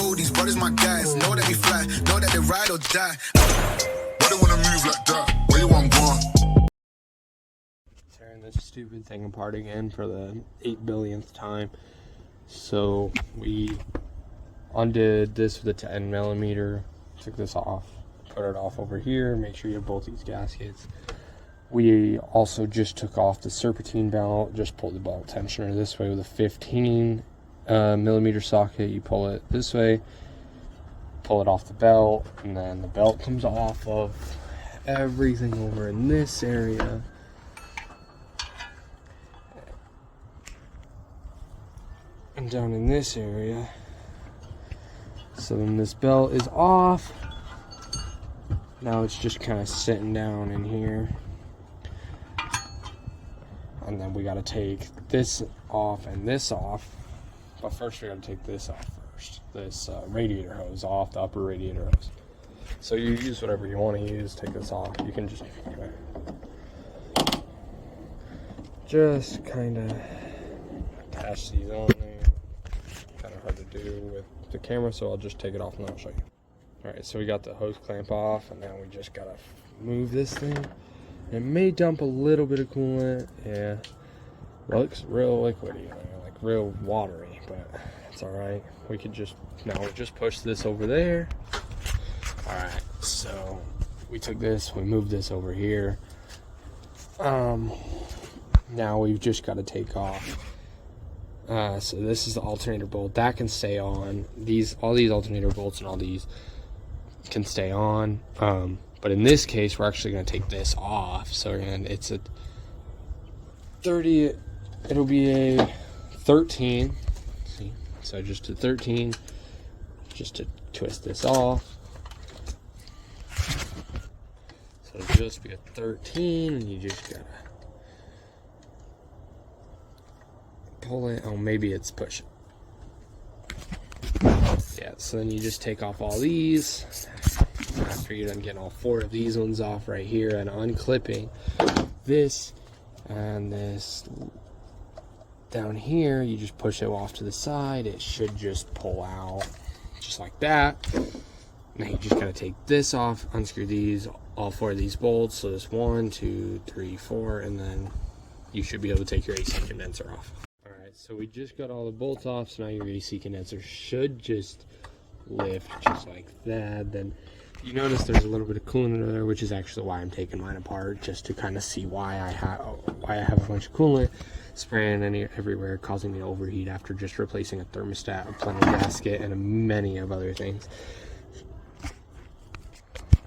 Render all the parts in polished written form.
know these brothers my guys. Know that we fly, know that they ride or die. Why they wanna move like that? Where you want gone? Tearing this stupid thing apart again for the 8 billionth time. So we undid this with a 10 millimeter, took this off, put it off over here, make sure you have both these gaskets. We also just took off the serpentine belt, just pulled the belt tensioner this way with a 15 millimeter socket. You pull it this way, pull it off the belt, and then the belt comes off of everything over in this area. And down in this area. So then this belt is off. Now it's just kind of sitting down in here. And then we got to take this off and this off. But first we got to take this off first. This radiator hose off, the upper radiator hose. So you use whatever you want to use. Take this off. You can just kind of attach these on there. Kind of hard to do with the camera, so I'll just take it off and I'll show you. Alright, so we got the hose clamp off, and now we just gotta move this thing. It may dump a little bit of coolant. Yeah, looks real liquidy, like real watery, but it's alright. We could just, now we just push this over there. Alright, so we took this, we moved this over here. Now we've just got to take off. So this is the alternator bolt that can stay on. All these alternator bolts and all these can stay on. But in this case, we're actually going to take this off. So again, it's a 30. It'll be a 13. See, so just a 13. Just to twist this off. So it'll just be a 13, and you just gotta pull it. Oh, maybe it's pushing. Yeah, so then you just take off all these. After you're done getting all 4 of these ones off right here and unclipping this and this down here, you just push it off to the side. It should just pull out just like that. Now you just gotta take this off, unscrew these, all 4 of these bolts. So there's 1, 2, 3, 4, and then you should be able to take your AC condenser off. Alright, so we just got all the bolts off, so now your AC condenser should just lift just like that. Then you notice there's a little bit of coolant under there, which is actually why I'm taking mine apart, just to kind of see why I have a bunch of coolant spraying everywhere, causing me to overheat after just replacing a thermostat, a plunger gasket, and many of other things.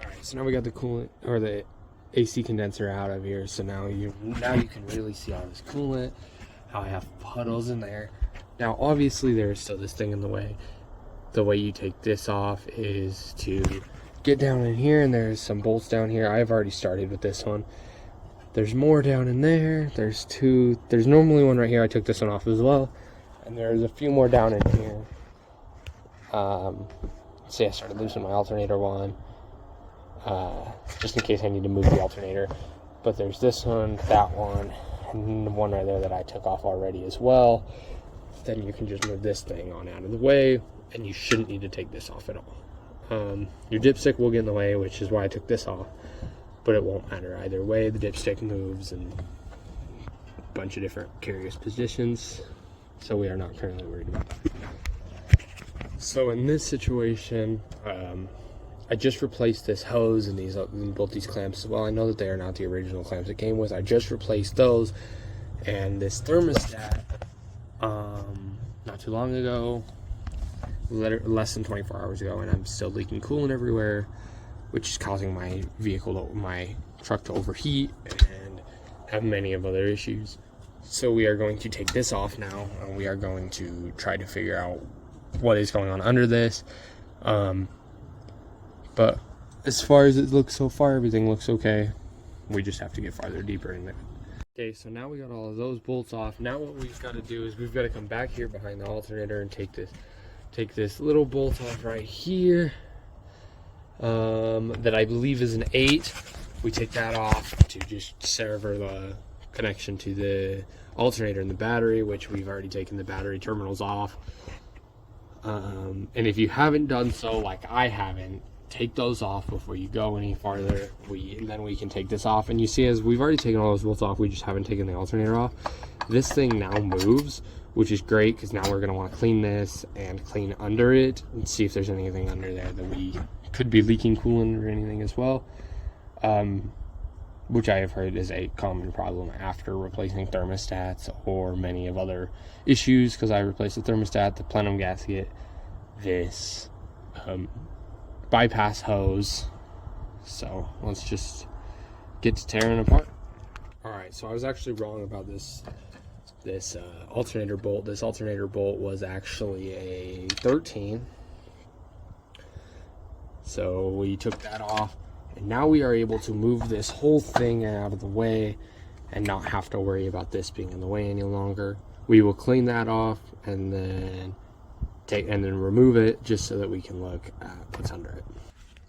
Alright, so now we got the coolant, or the AC condenser out of here, so now you can really see all this coolant, how I have puddles in there. Now obviously there's still this thing in the way. The way you take this off is to get down in here, and there's some bolts down here. I've already started with this one. There's more down in there. There's 2. There's normally one right here. I took this one off as well, and there's a few more down in here. See, I started loosening my alternator one, just in case I need to move the alternator. But there's this one, that one, and the one right there that I took off already as well. Then you can just move this thing on out of the way, and you shouldn't need to take this off at all. Your dipstick will get in the way, which is why I took this off, but it won't matter either way. The dipstick moves in a bunch of different curious positions, so we are not currently worried about that. So in this situation, I just replaced this hose and both these clamps. Well, I know that they are not the original clamps it came with. I just replaced those, and this thermostat, not too long ago, less than 24 hours ago, and I'm still leaking coolant everywhere, which is causing my truck to overheat and have many of other issues. So we are going to take this off now, and we are going to try to figure out what is going on under this. But as far as it looks so far, everything looks okay. We just have to get farther deeper in there. Okay, so now we got all of those bolts off. Now what we've got to do is we've got to come back here behind the alternator and take this little bolt off right here, that I believe is an 8. We take that off to just sever the connection to the alternator and the battery, which we've already taken the battery terminals off. And if you haven't done so, like I haven't, take those off before you go any farther. Then we can take this off. And you see, as we've already taken all those bolts off, we just haven't taken the alternator off. This thing now moves, which is great, because now we're going to want to clean this and clean under it and see if there's anything under there that we could be leaking coolant or anything as well, which I have heard is a common problem after replacing thermostats or many of other issues, because I replaced the thermostat, the plenum gasket, this bypass hose. So let's just get to tearing apart. All right, so I was actually wrong about this alternator bolt. This alternator bolt was actually a 13. So we took that off, and now we are able to move this whole thing out of the way and not have to worry about this being in the way any longer. We will clean that off and then remove it, just so that we can look at what's under it.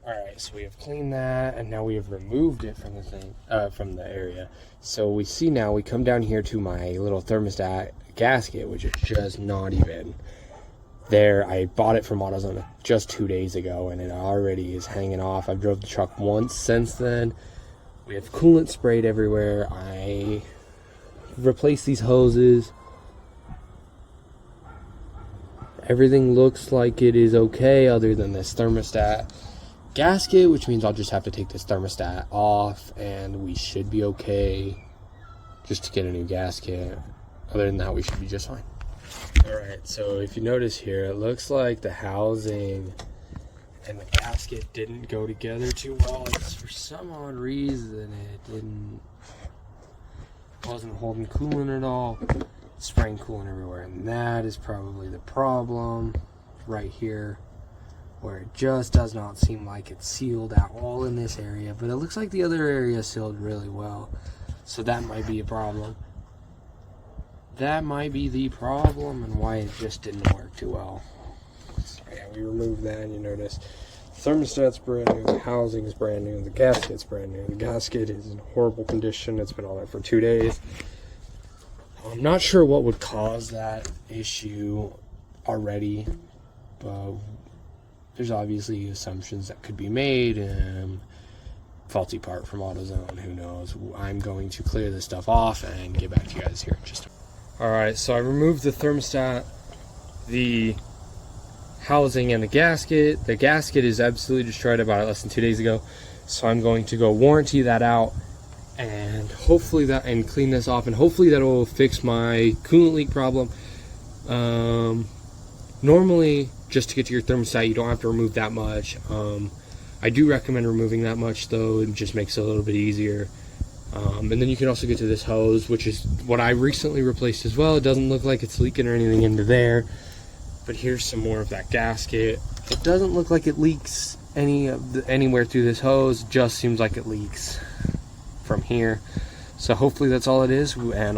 All right, so we have cleaned that, and now we have removed it from the thing, from the area. So we see now, we come down here to my little thermostat gasket, which is just not even there. I bought it from AutoZone just 2 days ago, and it already is hanging off. I've drove the truck once since then. We have coolant sprayed everywhere. I replaced these hoses. Everything looks like it is okay, other than this thermostat gasket, which means I'll just have to take this thermostat off, and we should be okay just to get a new gasket. Other than that, we should be just fine. Alright, so if you notice here, it looks like the housing and the gasket didn't go together too well. It's, for some odd reason, it wasn't holding coolant at all. It's spraying coolant everywhere, and that is probably the problem right here, where it just does not seem like it's sealed at all in this area, but it looks like the other area is sealed really well, so that might be a problem. That might be the problem, and why it just didn't work too well. So yeah, we removed that, and you notice the thermostat's brand new, the housing's brand new, the gasket's brand new. The gasket is in horrible condition. It's been on there for 2 days. I'm not sure what would cause that issue already, but there's obviously assumptions that could be made. Faulty part from AutoZone, who knows. I'm going to clear this stuff off and get back to you guys here in just a minute. Alright, so I removed the thermostat, the housing, and the gasket. The gasket is absolutely destroyed. I bought it less than 2 days ago, so I'm going to go warranty that out and hopefully clean this off, and hopefully that will fix my coolant leak problem. Normally, just to get to your thermostat, you don't have to remove that much. I do recommend removing that much, though. It just makes it a little bit easier. And then you can also get to this hose, which is what I recently replaced as well. It doesn't look like it's leaking or anything into there, but here's some more of that gasket. It doesn't look like it leaks anywhere through this hose. It just seems like it leaks from here. So hopefully that's all it is, and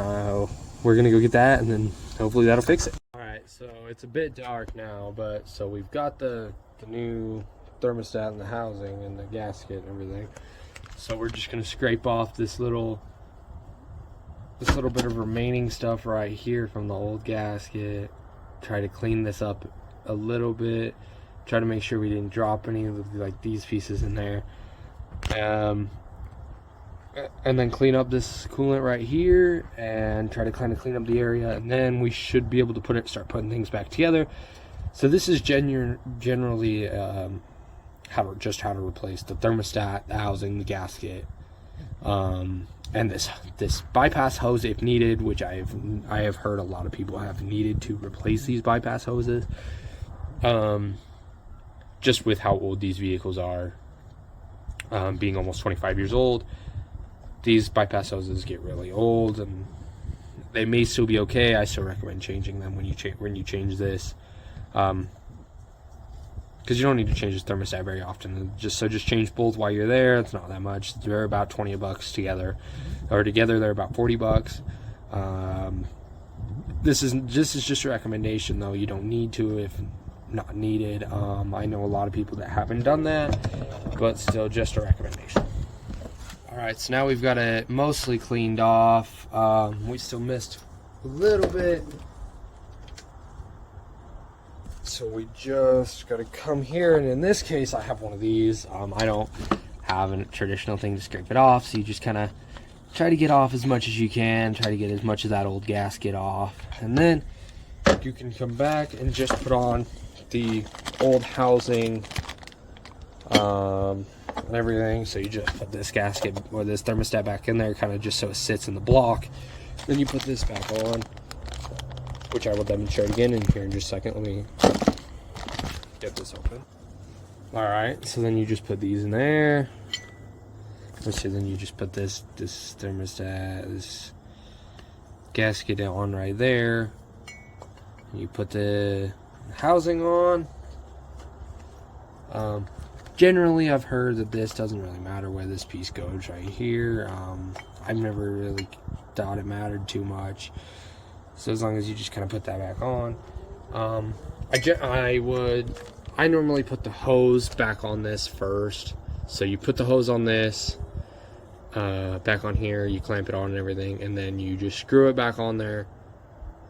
we're gonna go get that, and then hopefully that'll fix it. All right, so it's a bit dark now, but so we've got the new thermostat and the housing and the gasket and everything. So we're just gonna scrape off this little bit of remaining stuff right here from the old gasket. Try to clean this up a little bit. Try to make sure we didn't drop any of like these pieces in there. And then clean up this coolant right here, and try to kind of clean up the area, and then we should be able to start putting things back together. So this is generally how to replace the thermostat, the housing, the gasket, and this bypass hose if needed, which I have heard a lot of people have needed to replace these bypass hoses. Just with how old these vehicles are, being almost 25 years old, these bypass hoses get really old, and they may still be okay. I still recommend changing them when you change this, because you don't need to change the thermostat very often. Just change both while you're there. It's not that much. They're about $20 together, or together they're about $40. This is just a recommendation, though. You don't need to if not needed. I know a lot of people that haven't done that, but still just a recommendation. Alright, so now we've got it mostly cleaned off. We still missed a little bit. so we just got to come here, and in this case I have one of these. I don't have a traditional thing to scrape it off, so you just kind of try to get off as much as you can, try to get as much of that old gasket off, and then you can come back and just put on the old housing and everything. So you just put this gasket or this thermostat back in there, kind of just so it sits in the block. Then you put this back on, which I will demonstrate again in here in just a second. Let me get this open. Alright, so then you just put these in there. So then you just put this thermostat, this gasket on right there. You put the housing on. Generally, I've heard that this doesn't really matter where this piece goes right here. I've never really thought it mattered too much. So as long as you just kind of put that back on. I normally put the hose back on this first. So you put the hose on this, back on here, you clamp it on and everything, and then you just screw it back on there.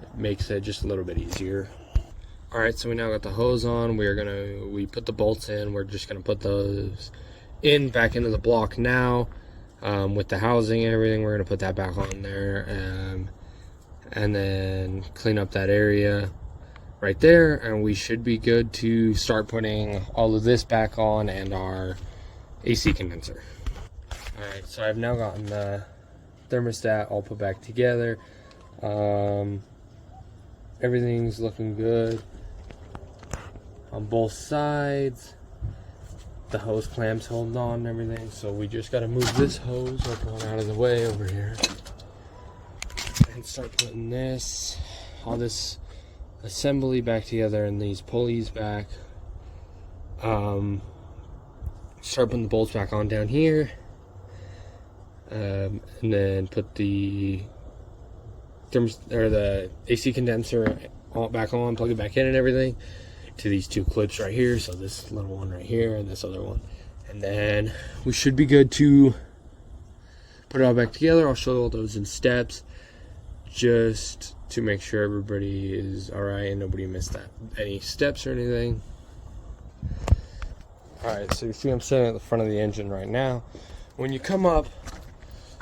It makes it just a little bit easier. Alright, so we now got the hose on. We put the bolts in. We're just gonna put those back into the block now. With the housing and everything, we're gonna put that back on there, and then clean up that area right there, and we should be good to start putting all of this back on and our AC condenser. Alright, so I've now gotten the thermostat all put back together. Everything's looking good on both sides. The hose clamps holding on and everything, so we just got to move this hose up out of the way over here and start putting all this assembly back together and these pulleys back. Start putting the bolts back on down here, and then put the the AC condenser back on, plug it back in and everything to these two clips right here. So this little one right here and this other one, and then we should be good to put it all back together. I'll show all those in steps just to make sure everybody is all right and nobody missed any steps or anything. All right, so you see I'm sitting at the front of the engine right now. When you come up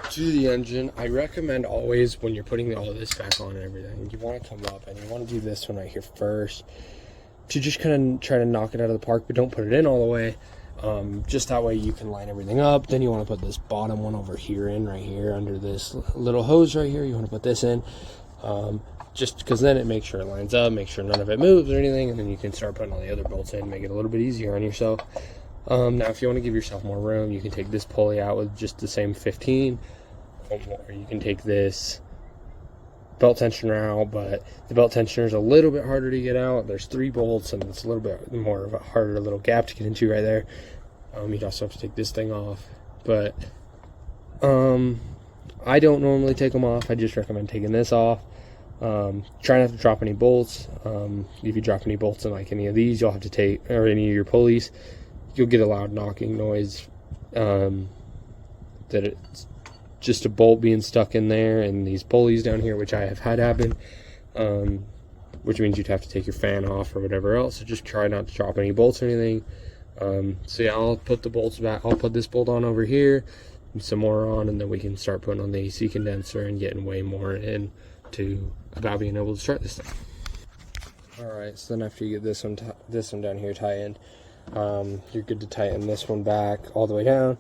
to the engine, I recommend always, when you're putting all of this back on and everything, you want to come up and you want to do this one right here first, to just kind of try to knock it out of the park, but don't put it in all the way. Just that way you can line everything up. Then you want to put this bottom one over here right here under this little hose right here. You want to put this in, just because then it makes sure it lines up, make sure none of it moves or anything, and then you can start putting all the other bolts in, make it a little bit easier on yourself. Now if you want to give yourself more room, you can take this pulley out with just the same 15, or you can take this belt tensioner out, but the belt tensioner is a little bit harder to get out. There's 3 bolts and it's a little bit more of a harder little gap to get into right there. You'd also have to take this thing off, but I don't normally take them off. I just recommend taking this off. Try not to drop any bolts. If you drop any bolts in like any of these, you'll have to take, or any of your pulleys, you'll get a loud knocking noise, that it's just a bolt being stuck in there, and these pulleys down here, which I have had happen, which means you'd have to take your fan off or whatever else. So just try not to drop any bolts or anything. So yeah, I'll put the bolts back. I'll put this bolt on over here and some more on, and then we can start putting on the AC condenser and getting way more into about being able to start this thing. Alright, so then after you get this one down here tightened, you're good to tighten this one back all the way down,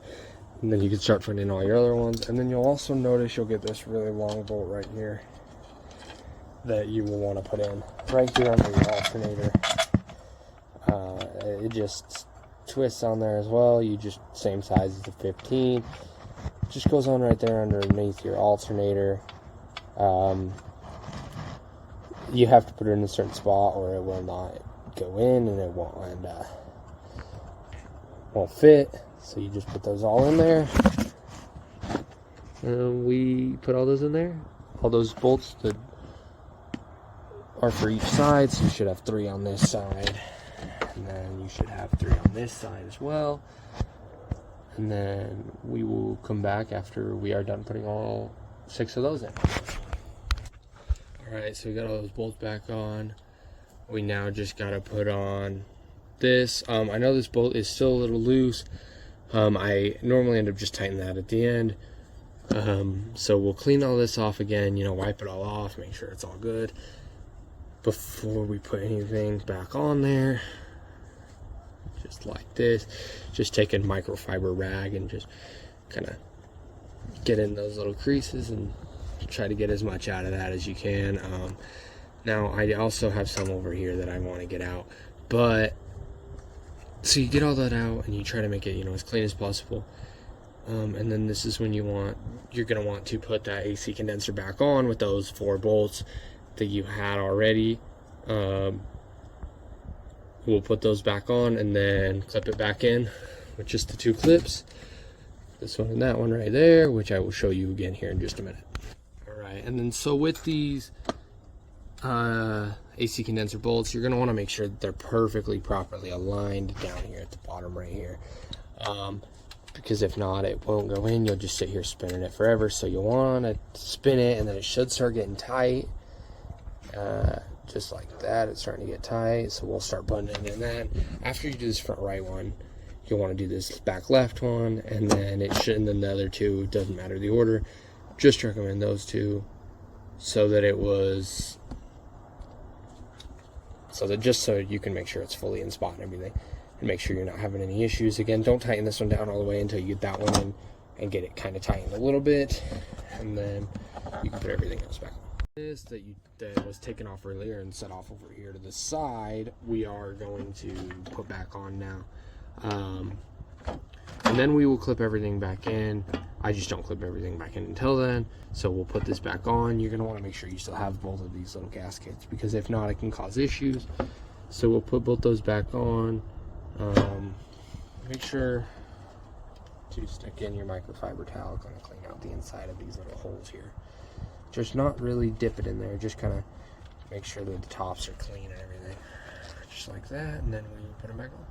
and then you can start putting in all your other ones. And then you'll also notice you'll get this really long bolt right here that you will want to put in right here under your alternator. It just twists on there as well. You just, same size as the 15, just goes on right there underneath your alternator. You have to put it in a certain spot or it will not go in, and it won't fit. So you just put those all in there. We put all those in there. All those bolts that are for each side. So you should have 3 on this side, and then you should have 3 on this side as well. And then we will come back after we are done putting all 6 of those in. Alright, so we got all those bolts back on. we now just got to put on this. I know this bolt is still a little loose. I normally end up just tightening that at the end. So we'll clean all this off again, you know, wipe it all off, make sure it's all good before we put anything back on there. Just like this. Just take a microfiber rag and just kind of get in those little creases and try to get as much out of that as you can. Now I also have some over here that I want to get out, but so you get all that out and you try to make it, you know, as clean as possible. And then this is when you're gonna want to put that AC condenser back on with those 4 bolts that you had already. We'll put those back on and then clip it back in with just the 2 clips. This one and that one right there, which I will show you again here in just a minute. All right, and then so with these AC condenser bolts, you're gonna want to make sure that they're perfectly properly aligned down here at the bottom right here. Because if not, it won't go in. You'll just sit here spinning it forever. So you'll want to spin it, and then it should start getting tight. Just like that, it's starting to get tight. So we'll start buttoning it. And then after you do this front right one, you'll want to do this back left one, and then and then the other 2, doesn't matter the order. Just recommend those 2, so that just so you can make sure it's fully in spot and everything. And make sure you're not having any issues. Again, don't tighten this one down all the way until you get that one in and get it kind of tightened a little bit, and then you can put everything else back on. This that was taken off earlier and set off over here to the side, we are going to put back on now, and then we will clip everything back in. I just don't clip everything back in until then, so we'll put this back on. You're going to want to make sure you still have both of these little gaskets, because if not, it can cause issues. So we'll put both those back on. Make sure to stick in your microfiber towel. Going to clean out the inside of these little holes here. Just not really dip it in there, just kind of make sure that the tops are clean and everything. Just like that, and then we put them back on.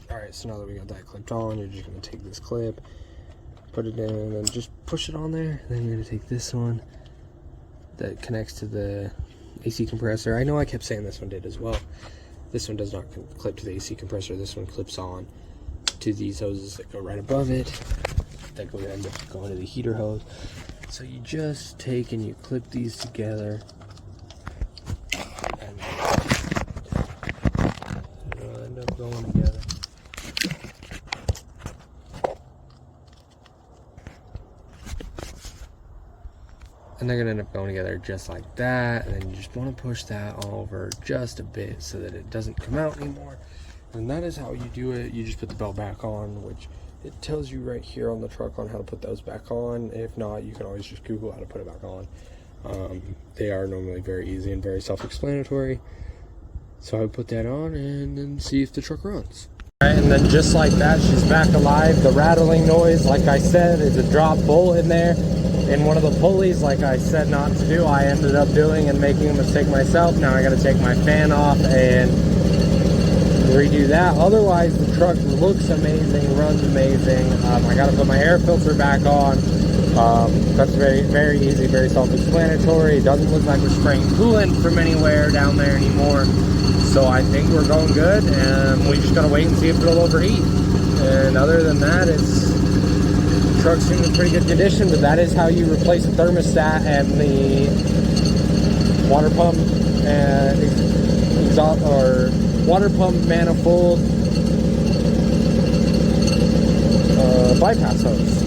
Alright, so now that we got that clipped on, you're just going to take this clip, put it in, and then just push it on there. Then you're going to take this one that connects to the AC compressor. I know I kept saying this one did as well. This one does not clip to the AC compressor. This one clips on to these hoses that go right above it. That go end up going to the heater hose. So you just take and you clip these together, and they'll end up going together. And they're gonna end up going together just like that, and then you just want to push that over just a bit so that it doesn't come out anymore. And that is how you do it. You just put the belt back on, which it tells you right here on the truck on how to put those back on. If not, you can always just Google how to put it back on. They are normally very easy and very self-explanatory. So I would put that on and then see if the truck runs. Alright, and then just like that, she's back alive. The rattling noise, like I said, is a drop bolt in there. And one of the pulleys, like I said not to do, I ended up doing and making a mistake myself. Now I got to take my fan off and redo that. Otherwise, the truck looks amazing, runs amazing. I got to put my air filter back on. That's very, very easy, very self-explanatory. It doesn't look like we're spraying coolant from anywhere down there anymore. So I think we're going good, and we just got to wait and see if it'll overheat. And other than that, the truck's in pretty good condition, but that is how you replace a thermostat and the water pump and exhaust or water pump manifold bypass hose.